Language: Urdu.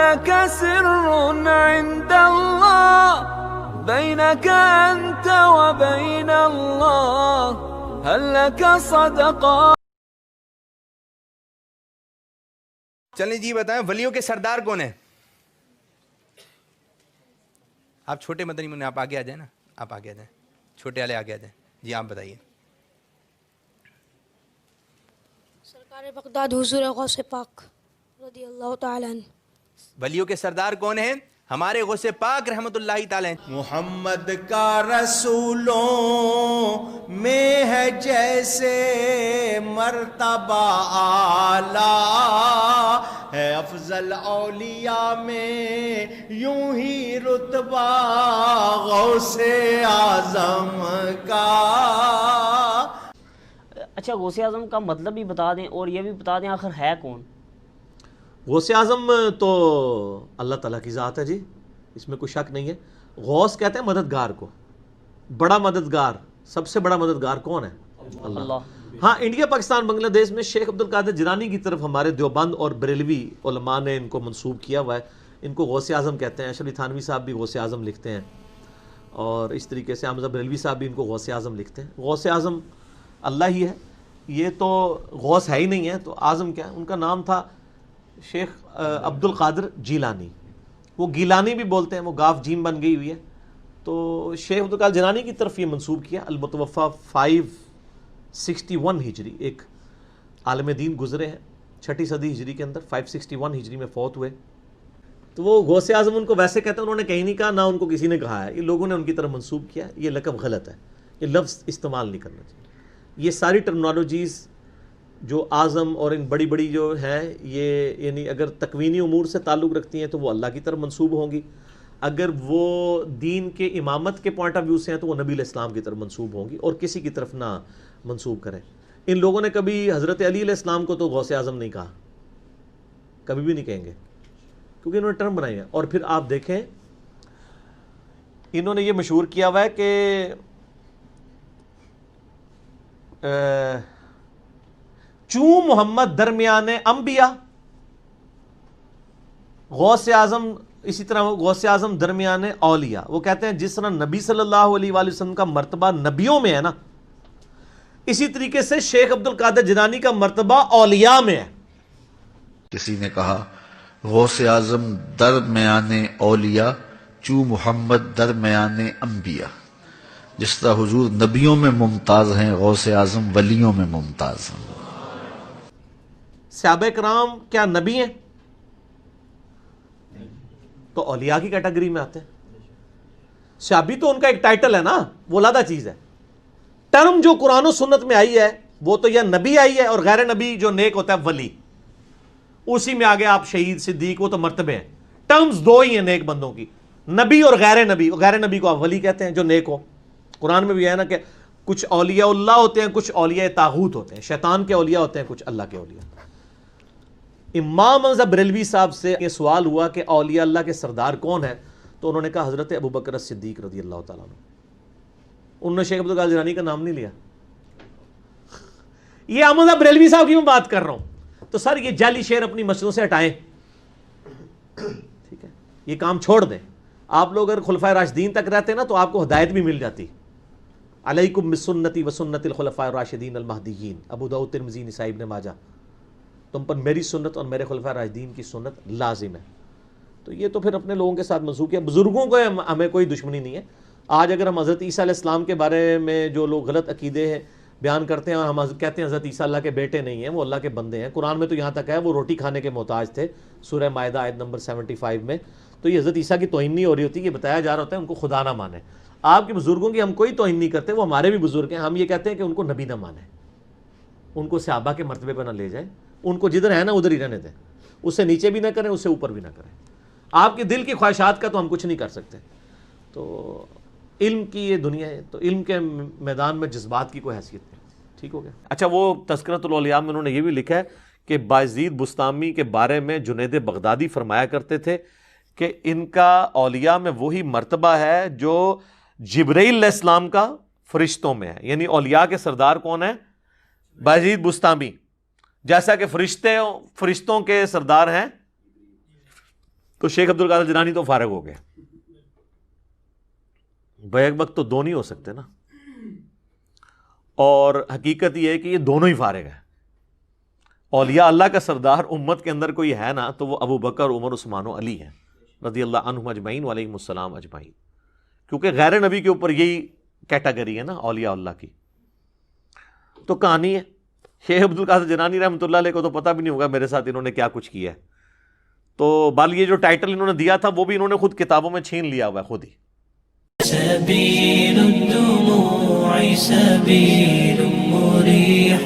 لك سر عند الله بينك أنت وبين الله هل لك صدقة. چلیں جی بتائیں ولیوں کے سردار کون ہیں؟ آپ چھوٹے مدنی منع آپ آگے آ جائیں نا، آپ آگے آ جائیں، چھوٹے والے آگے آ جائیں. جی آپ بتائیے. سرکار بغداد حضور غوث پاک رضی اللہ تعالیٰ عنہ. ولیوں کے سردار کون ہیں؟ ہمارے غوث پاک رحمت اللہ تعالی. محمد کا رسولوں میں ہے جیسے مرتبہ اعلیٰ، ہے افضل اولیاء میں یوں ہی رتبہ غوث اعظم کا. اچھا غوث اعظم کا مطلب بھی بتا دیں اور یہ بھی بتا دیں آخر ہے کون؟ غوث اعظم تو اللہ تعالیٰ کی ذات ہے جی، اس میں کوئی شک نہیں ہے. غوث کہتے ہیں مددگار کو، بڑا مددگار، سب سے بڑا مددگار کون ہے؟ اللہ. ہاں انڈیا پاکستان بنگلہ دیش میں شیخ عبد القادر جیلانی کی طرف ہمارے دیوبند اور بریلوی علماء نے ان کو منسوب کیا ہوا ہے، ان کو غوث اعظم کہتے ہیں. اشرف علی تھانوی صاحب بھی غوث اعظم لکھتے ہیں اور اس طریقے سے حمزہ بریلوی صاحب بھی ان کو غوث اعظم لکھتے ہیں. غوث اعظم اللہ ہی ہے، یہ تو غوث ہے ہی نہیں ہے تو اعظم کیا ہے؟ ان کا نام تھا شیخ عبد القادر جیلانی، وہ گیلانی بھی بولتے ہیں، وہ گاف جیم بن گئی ہوئی ہے. تو شیخ عبد القادر جیلانی کی طرف یہ منسوب کیا. المتوفہ 561 ہجری، ایک عالم دین گزرے ہیں 6ٹھی صدی ہجری کے اندر، 561 ہجری میں فوت ہوئے. تو وہ غوث اعظم ان کو ویسے کہتے ہیں، انہوں نے کہیں نہیں کہا، نہ ان کو کسی نے کہا ہے، یہ لوگوں نے ان کی طرف منسوب کیا. یہ لقب غلط ہے، یہ لفظ استعمال نہیں کرنا چاہیے. یہ ساری ٹرمنالوجیز جو اعظم اور ان بڑی بڑی جو ہیں، یہ یعنی اگر تکوینی امور سے تعلق رکھتی ہیں تو وہ اللہ کی طرف منسوب ہوں گی، اگر وہ دین کے امامت کے پوائنٹ آف ویو سے ہیں تو وہ نبی علیہ السلام کی طرف منسوب ہوں گی، اور کسی کی طرف نہ منسوب کریں. ان لوگوں نے کبھی حضرت علی علیہ السلام کو تو غوث اعظم نہیں کہا، کبھی بھی نہیں کہیں گے، کیونکہ انہوں نے ٹرم بنائی ہے. اور پھر آپ دیکھیں انہوں نے یہ مشہور کیا ہوا ہے کہ چوں محمد درمیان انبیاء، غوث اعظم اسی طرح غوث اعظم درمیان اولیاء. وہ کہتے ہیں جس طرح نبی صلی اللہ علیہ وآلہ وسلم کا مرتبہ نبیوں میں ہے نا، اسی طریقے سے شیخ عبد القادر جیلانی کا مرتبہ اولیاء میں ہے. کسی نے کہا غوث اعظم درمیان اولیاء چوں محمد درمیان انبیاء. جس طرح حضور نبیوں میں ممتاز ہیں، غوث اعظم ولیوں میں ممتاز ہیں. صحابہ کرام کیا نبی ہیں؟ تو اولیاء کی کیٹیگری میں آتے ہیں. صحابی تو ان کا ایک ٹائٹل ہے نا، وہ علیحدہ چیز ہے. ٹرم جو قرآن و سنت میں آئی ہے وہ تو یا نبی آئی ہے، اور غیر نبی جو نیک ہوتا ہے ولی، اسی میں آگے آپ شہید صدیق، وہ تو مرتبے ہیں. ٹرمز دو ہی ہیں نیک بندوں کی، نبی اور غیر نبی. غیر نبی کو آپ ولی کہتے ہیں جو نیک ہو. قرآن میں بھی ہے نا کہ کچھ اولیاء اللہ ہوتے ہیں، کچھ اولیاء طاغوت ہوتے ہیں، شیطان کے اولیاء ہوتے ہیں، کچھ اللہ کے اولیاء. امام حمزہ بریلوی صاحب سے یہ سوال ہوا کہ اولیاء اللہ کے سردار کون ہیں، تو انہوں نے کہا حضرت ابوبکر صدیق رضی اللہ تعالیٰ عنہ. انہوں نے شیخ عبد القادر جیلانی کا نام نہیں لیا. یہ حمزہ بریلوی صاحب کی میں بات کر رہا ہوں. تو سر یہ جعلی شعر اپنی مسجدوں سے ہٹائیں، ٹھیک ہے، یہ کام چھوڑ دیں. آپ لوگ اگر خلفائے راشدین تک رہتے نا تو آپ کو ہدایت بھی مل جاتی. علیکم بسنتی وسنت الخلفاء الراشدین المہدیین، ابو داؤد ترمذی نسائی ابن ماجہ. تم پر میری سنت اور میرے خلفائے راشدین کی سنت لازم ہے. تو یہ تو پھر اپنے لوگوں کے ساتھ منسوخ کیا. بزرگوں کو ہمیں کوئی دشمنی نہیں ہے. آج اگر ہم حضرت عیسیٰ علیہ السلام کے بارے میں جو لوگ غلط عقیدے ہیں بیان کرتے ہیں، ہم کہتے ہیں حضرت عیسیٰ اللہ کے بیٹے نہیں ہیں، وہ اللہ کے بندے ہیں. قرآن میں تو یہاں تک ہے وہ روٹی کھانے کے محتاج تھے، سورہ مائدہ آیت نمبر 75 میں. تو یہ حضرت عیسیٰ کی توہین نہیں ہو رہی ہوتی، یہ بتایا جا رہا ہوتا ہے ان کو خدا نہ مانے. آپ کے بزرگوں کی ہم کوئی توہین نہیں کرتے، وہ ہمارے بھی بزرگ ہیں. ہم یہ کہتے ہیں کہ ان کو نبی نہ مانے، ان کو صحابہ کے مرتبے پہ نہ لے جائیں، ان کو جدھر ہے نا ادھر ہی رہنے دیں. اس سے نیچے بھی نہ کریں، اس سے اوپر بھی نہ کریں. آپ کے دل کی خواہشات کا تو ہم کچھ نہیں کر سکتے. تو علم کی یہ دنیا ہے، تو علم کے میدان میں جذبات کی کوئی حیثیت نہیں. ٹھیک ہو گیا. اچھا وہ تذکرۃ الاولیاء میں انہوں نے یہ بھی لکھا ہے کہ بایزید بستامی کے بارے میں جنید بغدادی فرمایا کرتے تھے کہ ان کا اولیاء میں وہی مرتبہ ہے جو جبرائیل علیہ السلام کا فرشتوں میں ہے. یعنی اولیاء کے سردار کون ہیں؟ بایزید بستامی. جیسا کہ فرشتوں کے سردار ہیں تو شیخ عبد القادر جیلانی تو فارغ ہو گئے. بیک وقت تو دو نہیں ہو سکتے نا, اور حقیقت یہ ہے کہ یہ دونوں ہی فارغ ہیں. اولیاء اللہ کا سردار امت کے اندر کوئی ہے نا تو وہ ابو بکر, عمر, عثمان و علی ہیں رضی اللہ عنہم اجمعین وعلیہم السلام اجمعین, کیونکہ غیر نبی کے اوپر یہی کیٹیگری ہے نا اولیاء اللہ کی. تو کہانی ہے. شیخ عبد القادر جیلانی رحمۃ اللہ علیہ کو تو پتہ بھی نہیں ہوگا میرے ساتھ انہوں نے کیا کچھ کیا ہے. تو بال یہ جو ٹائٹل انہوں نے دیا تھا وہ بھی انہوں نے خود کتابوں میں چھین لیا ہوا ہے خود ہی. سبيل الدموع سبيل مريح